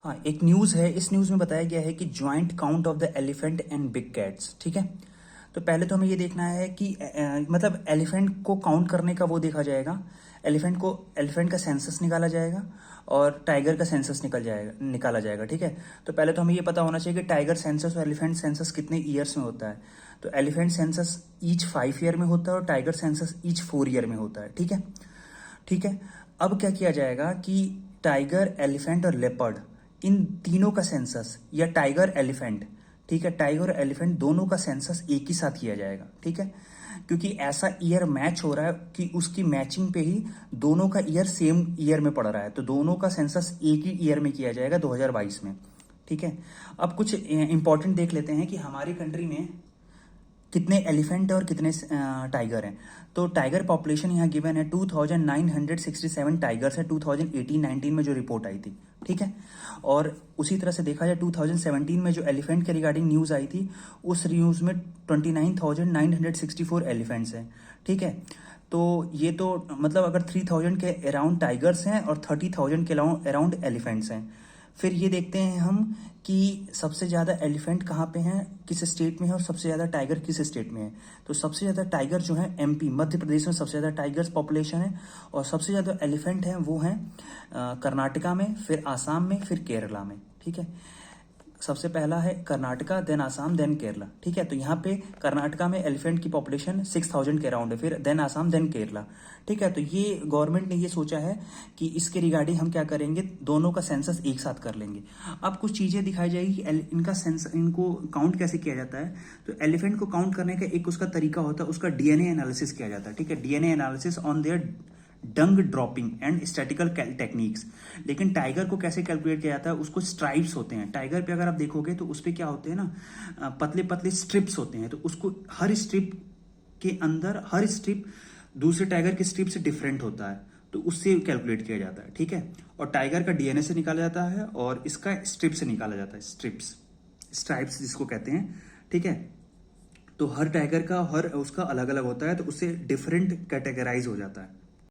हाँ, एक न्यूज़ है। इस न्यूज़ में बताया गया है कि joint count of the elephant and big cats. ठीक है, तो पहले तो हमें ये देखना है कि मतलब एलिफेंट को काउंट करने का वो देखा जाएगा। एलिफेंट का सेंसस निकाला जाएगा और टाइगर का सेंसस निकाला जाएगा। ठीक है, तो पहले तो हमें ये पता होना चाहिए कि टाइगर सेंसस और एलिफेंट सेंसस कितने ईयर्स में होता है। तो एलिफेंट सेंसस ईच 5 ईयर में होता है और टाइगर सेंसस ईच 4 ईयर में होता है। ठीक है, ठीक है। अब क्या किया जाएगा कि टाइगर, एलिफेंट और लेपर्ड, इन तीनों का सेंसस, या टाइगर एलिफेंट, ठीक है, टाइगर और एलिफेंट दोनों का सेंसस एक ही साथ किया जाएगा। ठीक है, क्योंकि ऐसा ईयर मैच हो रहा है कि उसकी मैचिंग पे ही दोनों का ईयर सेम ईयर में पड़ रहा है, तो दोनों का सेंसस एक ही ईयर में किया जाएगा 2022 में। ठीक है, अब कुछ इंपॉर्टेंट देख लेते हैं कि हमारी कंट्री में कितने एलिफेंट और कितने टाइगर हैं। तो टाइगर पॉपुलेशन यहाँ गिवन है 2967 टाइगर्स है 2018-19 में जो रिपोर्ट आई थी। ठीक है, और उसी तरह से देखा जाए 2017 में जो एलिफेंट के रिगार्डिंग न्यूज़ आई थी, उस न्यूज़ में 29,964 एलिफेंट्स हैं। ठीक है, तो ये तो मतलब अगर 3000 के अराउंड टाइगर्स हैं और 30,000 के अराउंड एलिफेंट्स हैं। फिर ये देखते हैं हम कि सबसे ज़्यादा एलिफेंट कहाँ पे हैं, किस स्टेट में है, और सबसे ज़्यादा टाइगर किस स्टेट में है। तो सबसे ज़्यादा टाइगर जो है एमपी, मध्य प्रदेश में सबसे ज़्यादा टाइगर्स पॉपुलेशन है, और सबसे ज़्यादा एलिफेंट हैं वो हैं कर्नाटका में, फिर आसाम में, फिर केरला में। ठीक है, सबसे पहला है कर्नाटका, देन आसाम, देन केरला। ठीक है, तो यहाँ पे कर्नाटका में एलिफेंट की पॉपुलेशन 6000 के अराउंड है, फिर देन आसाम, देन केरला। ठीक है, तो ये गवर्नमेंट ने ये सोचा है कि इसके रिगार्डिंग हम क्या करेंगे, दोनों का सेंसस एक साथ कर लेंगे। अब कुछ चीज़ें दिखाई जाएगी कि इनको काउंट कैसे किया जाता है। तो एलिफेंट को काउंट करने का एक उसका तरीका होता है, उसका डीएनए एनालिसिस किया जाता है। ठीक है, DNA analysis on their dung dropping and statical techniques. लेकिन टाइगर को कैसे कैलकुलेट किया जाता है, उसको स्ट्राइप्स होते हैं। टाइगर पे अगर आप देखोगे तो उस पर क्या होते हैं ना, पतले पतले स्ट्रिप्स होते हैं, तो उसको हर स्ट्रिप के अंदर, हर स्ट्रिप दूसरे टाइगर के स्ट्रिप से डिफरेंट होता है, तो उससे कैलकुलेट किया जाता है। ठीक है, और टाइगर का डीएनए से निकाला जाता है और इसका स्ट्रिप से निकाला जाता है, स्ट्रिप्स, स्ट्राइप्स जिसको कहते हैं। ठीक है, तो हर टाइगर का हर उसका अलग अलग होता है, तो उससे डिफरेंट कैटेगराइज हो जाता है।